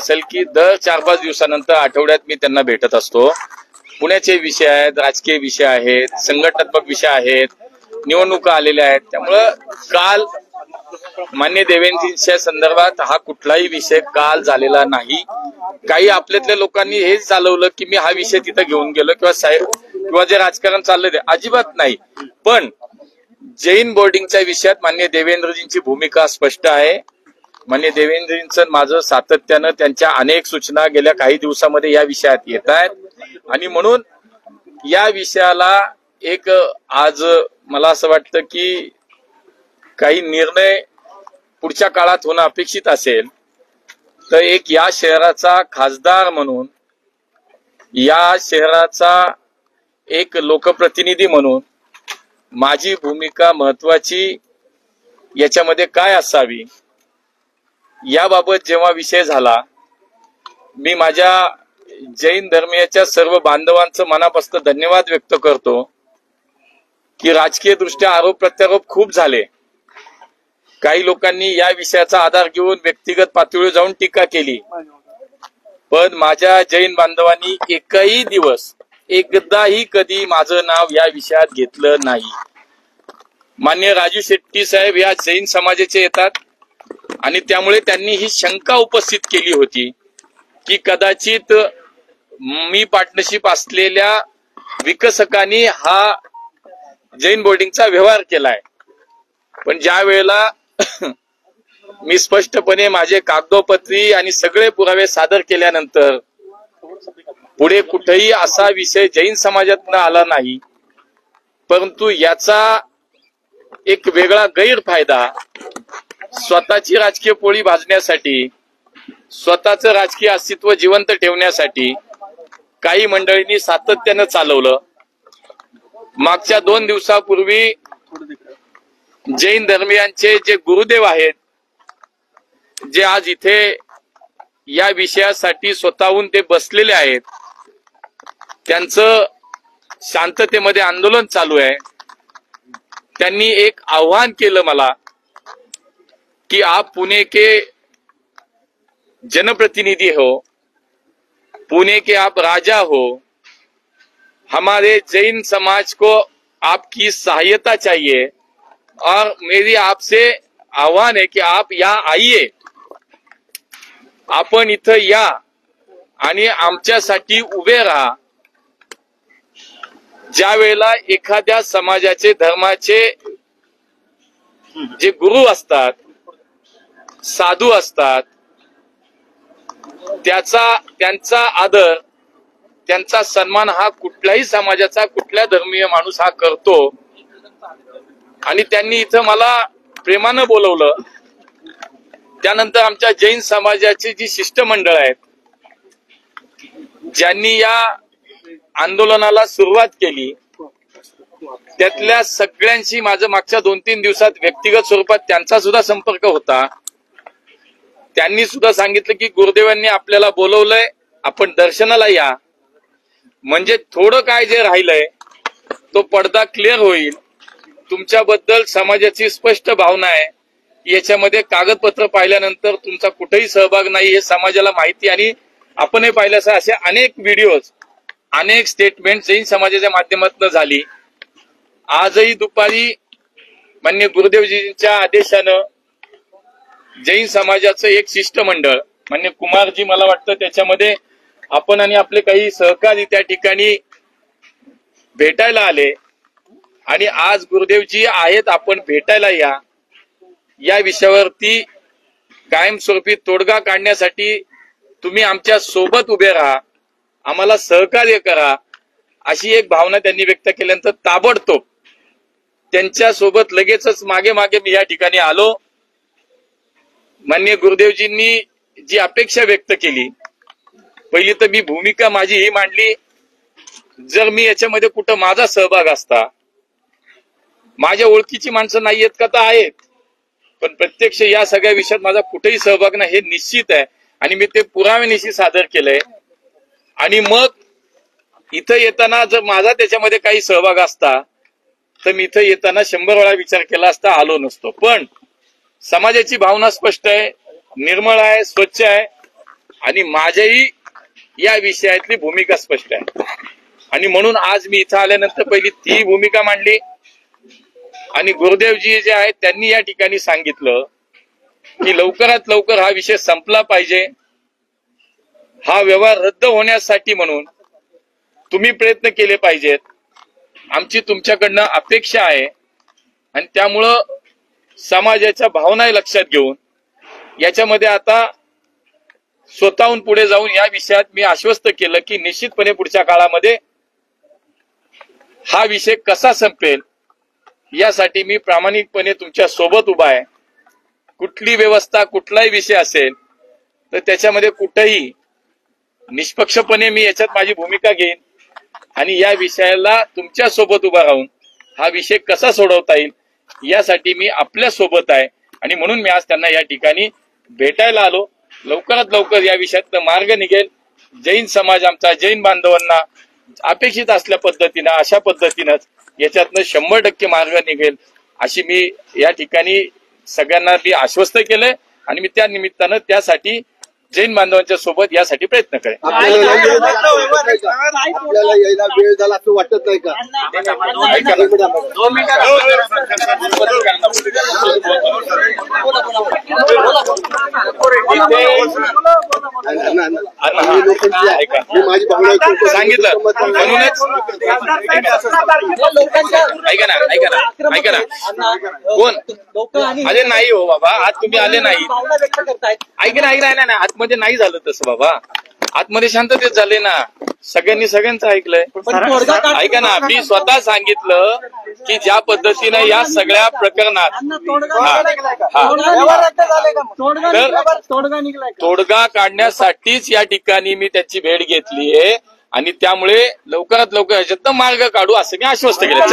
असेल की दर 4-5 दिवसानंतर आठवड्यात मी त्यांना भेटत असतो। पुण्याचे विषय आहेत, राजकीय विषय आहेत, संघटनात्मक विषय आहेत, निवडणुका आलेल्या आहेत। त्यामुळे काल मान्य देवेंद्रजींच्या संदर्भात हा कुठलाही विषय काल झालेला नाही। काही आपल्यातल्या लोकांनी हेच चालवलं की मी हा विषय तिथे घेऊन गेलो किंवा साहेब किंवा जे राजकारण चाललंय ते अजिबात नाही। पण जैन बोर्डिंगच्या विषयात मान्य देवेंद्रजींची भूमिका स्पष्ट आहे। मान्य देवेंद्रजींचं माझं सातत्यानं त्यांच्या अनेक सूचना गेल्या काही दिवसामध्ये या विषयात येत आहेत आणि म्हणून या विषयाला एक आज मला असं वाटतं की काही निर्णय पुढच्या काळात होणं अपेक्षित असेल तर एक या शहराचा खासदार म्हणून, या शहराचा एक लोकप्रतिनिधी म्हणून माझी भूमिका महत्वाची याच्यामध्ये काय असावी याबाबत जेव्हा विषय झाला, मी माझ्या जैन धर्मीयाच्या सर्व बांधवांचं मनापासून धन्यवाद व्यक्त करतो की राजकीय दृष्ट्या आरोप प्रत्यारोप खूप झाले। काही लोकांनी या विषयाचा आधार घेऊन व्यक्तिगत पातळीवर जाऊन टीका केली, पण माझ्या जैन बांधवांनी एकही दिवस एकदाही कधी माझं नाव या विषयात घेतलं नाही। मान्य राजू शेट्टी साहेब या जैन समाजाचे येतात आणि त्यामुळे त्यांनी ही शंका उपस्थित केली होती की कदाचित मी पार्टनरशिप असलेल्या विकसकांनी हा जैन बोर्डिंगचा व्यवहार केलाय। पण ज्या वेळेला मी स्पष्टपणे माझे कागदोपत्री आणि सगळे पुरावे सादर केल्यानंतर पुढे कुठेही असा विषय जैन समाजातून आला नाही, परंतु याचा एक वेगळा गैरफायदा स्वतःची राजकीय पोळी भाजण्यासाठी, स्वतःचं राजकीय अस्तित्व जिवंत ठेवण्यासाठी काही मंडळींनी सातत्यानं चालवलं। मागच्या 2 दिवसापूर्वी जैन धर्मीयांचे जे गुरुदेव आहेत, जे आज इथे या विषयासाठी स्वतःहून ते बसलेले आहेत, त्यांचं शांततेमध्ये आंदोलन चालू आहे। त्यांनी एक आव्हान केलं मला कि आप पुणे के जनप्रतिनिधि हो, पुणे के आप राजा हो, हमारे जैन समाज को आपकी सहायता चाहिए और मेरी आपसे आह्वान है कि आप यहाँ आइए, आपण इथं या आणि आमच्यासाठी उभे राहा। ज्या वेळेला एखाद्या समाजाचे धर्माचे जे गुरु असतात, साधू असतात, त्यांचा आदर, त्यांचा सन्मान हा कुठल्याही समाजाचा, कुठल्या धर्मीय माणूस हा करतो। आणि त्यांनी इथं मला प्रेमानं बोलवलं। त्यानंतर आमच्या जैन समाजाची जी शिष्टमंडळ आहेत, ज्यांनी या आंदोलनाला सुरुवात केली, त्यातल्या सगळ्यांशी माझं मागच्या 2-3 दिवसात व्यक्तिगत स्वरूपात त्यांचा सुद्धा संपर्क होता। त्यांनी सुद्धा सांगितलं की गुरुदेवांनी आपल्याला बोलवलंय, आपण दर्शनाला या, म्हणजे थोडं काय जे राहिलंय तो पडदा क्लिअर होईल। तुमच्याबद्दल समाजाची स्पष्ट भावना आहे, याच्यामध्ये कागदपत्र पाहिल्यानंतर तुमचा कुठेही सहभाग नाही हे समाजाला माहिती, आणि आपणही पाहिल्यास असे अनेक व्हिडिओज, अनेक स्टेटमेंट जैन समाजाच्या माध्यमातून झाली। आजही दुपारी मान्य गुरुदेवजींच्या आदेशानं जैन समाजाचं एक शिष्टमंडळ, मान्य कुमारजी मला वाटतं त्याच्यामध्ये आपण आणि आपले काही सहकारी त्या ठिकाणी भेटायला आले, आणि आज गुरुदेवजी आहेत, आपण भेटायला या, या विषयावरती कायमस्वरूपी तोडगा काढण्यासाठी तुम्ही आमच्या सोबत उभे राहा, आम्हाला सहकार्य करा, अशी एक भावना त्यांनी व्यक्त केल्यानंतर ताबडतोब त्यांच्या सोबत लगेचच मागे मागे मी या ठिकाणी आलो। माननीय गुरुदेवजींनी जी अपेक्षा व्यक्त केली, पहिली तर मी भूमिका माझी ही मांडली, जर मी याच्यामध्ये कुठं माझा सहभाग असता, माझ्या ओळखीची माणसं नाही आहेत का, तर आहेत, पण प्रत्यक्ष या सगळ्या विषयात माझा कुठेही सहभाग नाही हे निश्चित आहे, आणि मी ते पुराव्यानिशी सादर केलंय। आणि मग इथं येताना जर माझा त्याच्यामध्ये काही सहभाग असता तर मी इथं येताना 100 वेळा विचार केला असता, आलो नसतो। पण समाजाची भावना स्पष्ट आहे, निर्मळ आहे, स्वच्छ आहे, आणि माझ्याही या विषयातली भूमिका स्पष्ट आहे आणि म्हणून आज मी इथं आल्यानंतर पहिली ती भूमिका मांडली आणि गुरुदेवजी जे आहेत त्यांनी या ठिकाणी सांगितलं की लवकरात लवकर हा विषय संपला पाहिजे, हा व्यवहार रद्द होण्यासाठी म्हणून तुम्ही प्रयत्न केले पाहिजेत, आमची तुमच्याकडनं अपेक्षा आहे आणि त्यामुळं समाजाच्या भावना लक्षात घेऊन याच्यामध्ये आता स्वतःहून पुढे जाऊन या विषयात मी आश्वस्त केलं की निश्चितपणे पुढच्या काळामध्ये हा विषय कसा संपेल यासाठी मी प्रामाणिकपणे तुमच्या सोबत उभा आहे. कुठली व्यवस्था कुठलाही विषय असेल तर त्याच्यामध्ये कुठेही निष्पक्षपणे मी याच्यात माझी भूमिका घेईन आणि या विषयाला तुमच्या सोबत उभा राहून हा विषय कसा सोडवता येईल यासाठी मी आपल्या सोबत आहे आणि म्हणून मी आज त्यांना या ठिकाणी भेटायला आलो. लवकरात लवकर या विषयात मार्ग निघेल. जैन समाज आमचा जैन बांधवांना अपेक्षित असल्या पद्धतीनं अशा पद्धतीनंच याच्यातनं 100% मार्ग निघेल अशी मी या ठिकाणी सगळ्यांना मी आश्वस्त केलंय आणि मी त्या निमित्तानं त्यासाठी जैन बांधवांच्या सोबत यासाठी प्रयत्न करेन. आपल्याला यायला वेळ झाला असं वाटत नाही का? माझी भावना सांगितलं म्हणूनच ऐका ना कोण अरे नाही हो बाबा, आज तुम्ही आले नाही. ऐका ना आतमध्ये नाही झालं तसं बाबा, आतमध्ये शांततेत झाले ना, सगळ्यांनी सगळ्यांचं ऐकलंय. ऐका ना, मी स्वतः सांगितलं की ज्या पद्धतीनं या सगळ्या प्रकरणात तोडगा काढण्यासाठीच या ठिकाणी मी त्याची भेट घेतलीये आणि त्यामुळे लवकरात लवकर याच्यात मार्ग काढू असं मी आश्वस्त केलं.